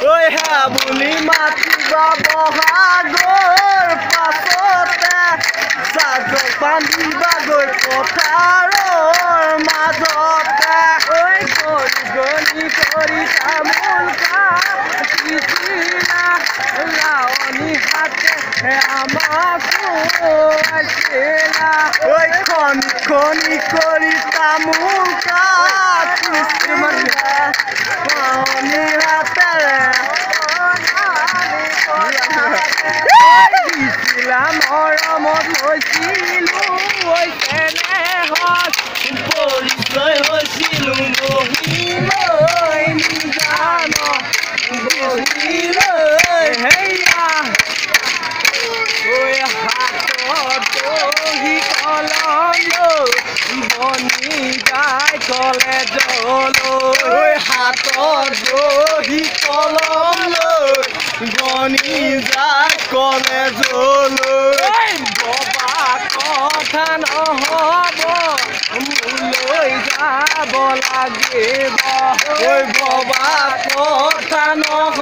ঐ হা বুলি মাতিবা বহাগৰ পাছতে জাজক বান্ধিবা গৈ পথাৰৰ মাজতে ঐ গনি কৰি তামোল কাটিছিলা লাৱনী হাতে আমাকো আছিলা ঐ খনি কৰি তামোল কাটিছিলা লাৱনী হাতেৰে দিছিলা মৰমত হৈছিলো ঐ তেনেহত পৰিচয় হৈছিলো বহিলৈ নিজান বহিলৈ হেয়া ঐ হাতত বহি কলম বনি যায় কলেজলৈ হাতত বহি কলম বনি যায় কলেজলৈ ববা কথা নহ'ব মোলৈ যাব লাগিব ঐ ববা কথা নহ'ব